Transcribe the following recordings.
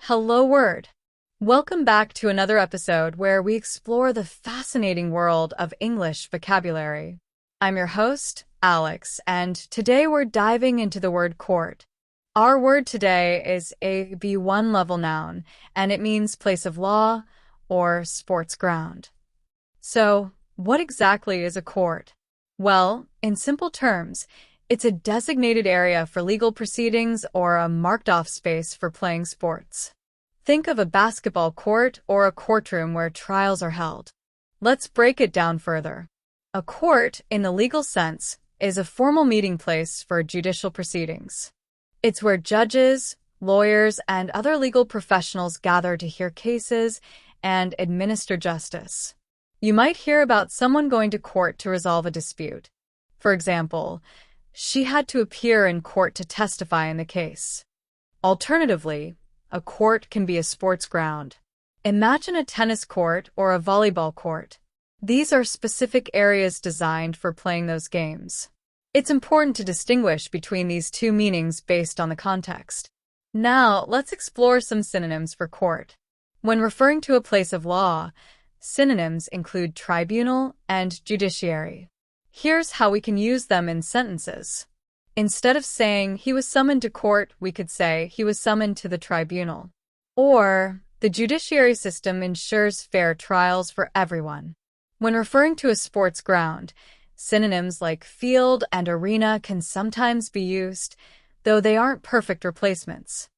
Hello, word. Welcome back to another episode where we explore the fascinating world of English vocabulary. I'm your host, Alex, and today we're diving into the word court. Our word today is a B1 level noun, and it means place of law or sports ground. So, what exactly is a court? Well, in simple terms, it's a designated area for legal proceedings or a marked-off space for playing sports. Think of a basketball court or a courtroom where trials are held. Let's break it down further. A court, in the legal sense, is a formal meeting place for judicial proceedings. It's where judges, lawyers, and other legal professionals gather to hear cases and administer justice. You might hear about someone going to court to resolve a dispute. For example, she had to appear in court to testify in the case. Alternatively, a court can be a sports ground. Imagine a tennis court or a volleyball court. These are specific areas designed for playing those games. It's important to distinguish between these two meanings based on the context. Now, let's explore some synonyms for court. When referring to a place of law, synonyms include tribunal and judiciary. Here's how we can use them in sentences. Instead of saying he was summoned to court, we could say he was summoned to the tribunal. Or, the judiciary system ensures fair trials for everyone. When referring to a sports ground, synonyms like field and arena can sometimes be used, though they aren't perfect replacements.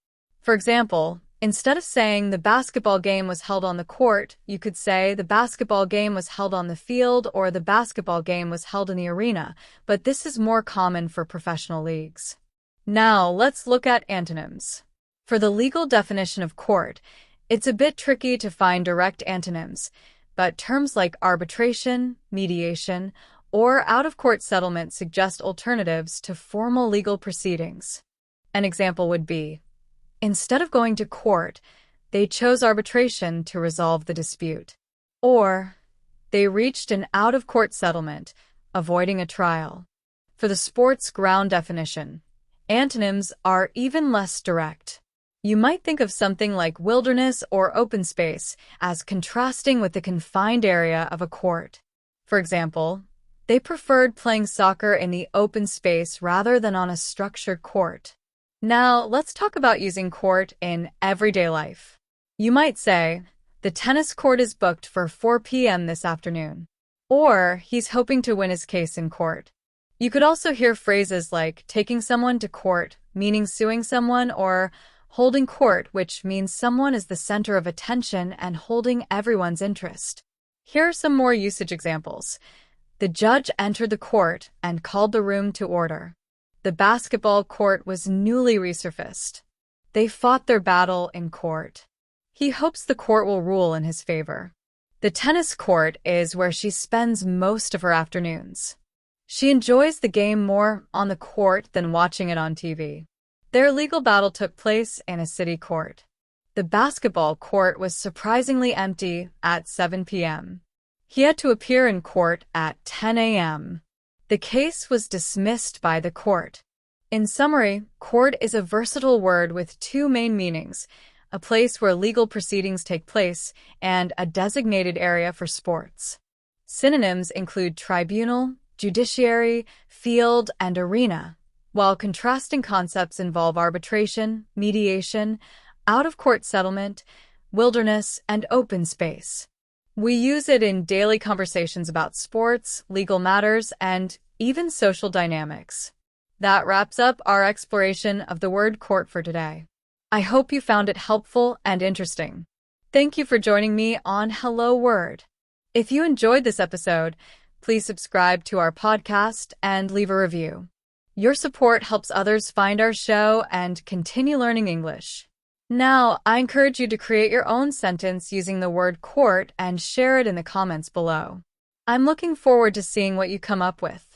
For example, instead of saying the basketball game was held on the court, you could say the basketball game was held on the field or the basketball game was held in the arena, but this is more common for professional leagues. Now, let's look at antonyms. For the legal definition of court, it's a bit tricky to find direct antonyms, but terms like arbitration, mediation, or out-of-court settlement suggest alternatives to formal legal proceedings. An example would be, instead of going to court, they chose arbitration to resolve the dispute. Or, they reached an out-of-court settlement, avoiding a trial. For the sports ground definition, antonyms are even less direct. You might think of something like wilderness or open space as contrasting with the confined area of a court. For example, they preferred playing soccer in the open space rather than on a structured court. Now, let's talk about using court in everyday life. You might say, the tennis court is booked for 4 p.m. this afternoon. Or, he's hoping to win his case in court. You could also hear phrases like taking someone to court, meaning suing someone, or holding court, which means someone is the center of attention and holding everyone's interest. Here are some more usage examples. The judge entered the court and called the room to order. The basketball court was newly resurfaced. They fought their battle in court. He hopes the court will rule in his favor. The tennis court is where she spends most of her afternoons. She enjoys the game more on the court than watching it on TV. Their legal battle took place in a city court. The basketball court was surprisingly empty at 7 p.m. He had to appear in court at 10 a.m. The case was dismissed by the court. In summary, court is a versatile word with two main meanings: a place where legal proceedings take place and a designated area for sports. Synonyms include tribunal, judiciary, field, and arena, while contrasting concepts involve arbitration, mediation, out-of-court settlement, wilderness, and open space. We use it in daily conversations about sports, legal matters, and even social dynamics. That wraps up our exploration of the word court for today. I hope you found it helpful and interesting. Thank you for joining me on Hello Word. If you enjoyed this episode, please subscribe to our podcast and leave a review. Your support helps others find our show and continue learning English. Now, I encourage you to create your own sentence using the word court and share it in the comments below. I'm looking forward to seeing what you come up with.